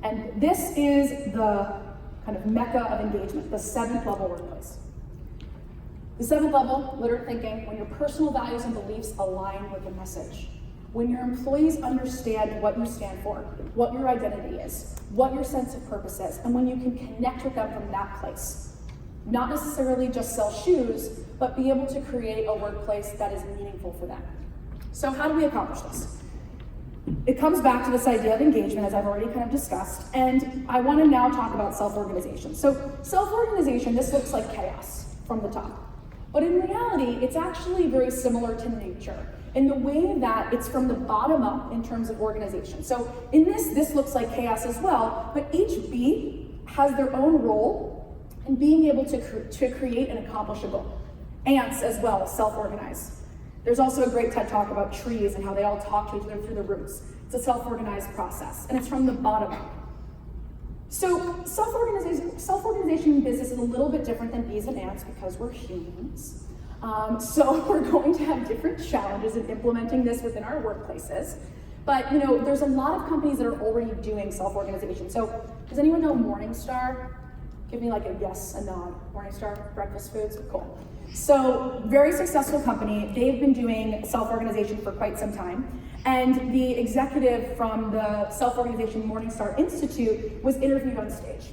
And this is the kind of mecca of engagement, the 7th level workplace. The 7th level, literate thinking, when your personal values and beliefs align with the message. When your employees understand what you stand for, what your identity is, what your sense of purpose is, and when you can connect with them from that place. Not necessarily just sell shoes, but be able to create a workplace that is meaningful for them. So how do we accomplish this? It comes back to this idea of engagement, as I've already kind of discussed, and I want to now talk about self-organization. So self-organization, this looks like chaos from the top. But in reality, it's actually very similar to nature in the way that it's from the bottom up in terms of organization. So in this looks like chaos as well, but each bee has their own role in being able to create and accomplish a goal. Ants as well self-organize. There's also a great TED talk about trees and how they all talk to each other through the roots. It's a self-organized process, and it's from the bottom up. So self-organization in business is a little bit different than bees and ants because we're humans. So we're going to have different challenges in implementing this within our workplaces. But there's a lot of companies that are already doing self-organization. So does anyone know Morningstar? Give me like a yes, a nod. Morningstar, breakfast foods, cool. So very successful company. They've been doing self-organization for quite some time. And the executive from the Self-Organization Morningstar Institute was interviewed on stage.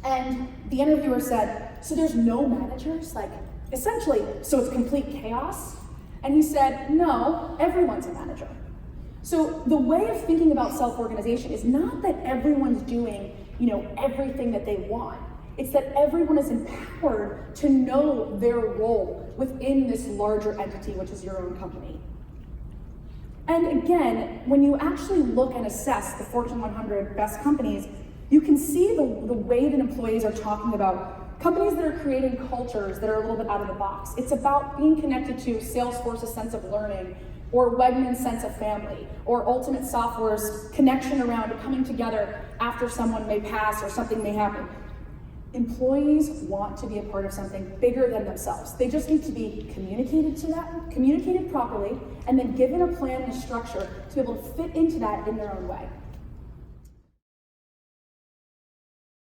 And the interviewer said, so there's no managers? Like, essentially, so it's complete chaos? And he said, no, everyone's a manager. So the way of thinking about self-organization is not that everyone's doing, everything that they want. It's that everyone is empowered to know their role within this larger entity, which is your own company. And again, when you actually look and assess the Fortune 100 best companies, you can see the way that employees are talking about companies that are creating cultures that are a little bit out of the box. It's about being connected to Salesforce's sense of learning, or Wegman's sense of family, or Ultimate Software's connection around coming together after someone may pass or something may happen. Employees want to be a part of something bigger than themselves. They just need to be communicated properly, and then given a plan and a structure to be able to fit into that in their own way.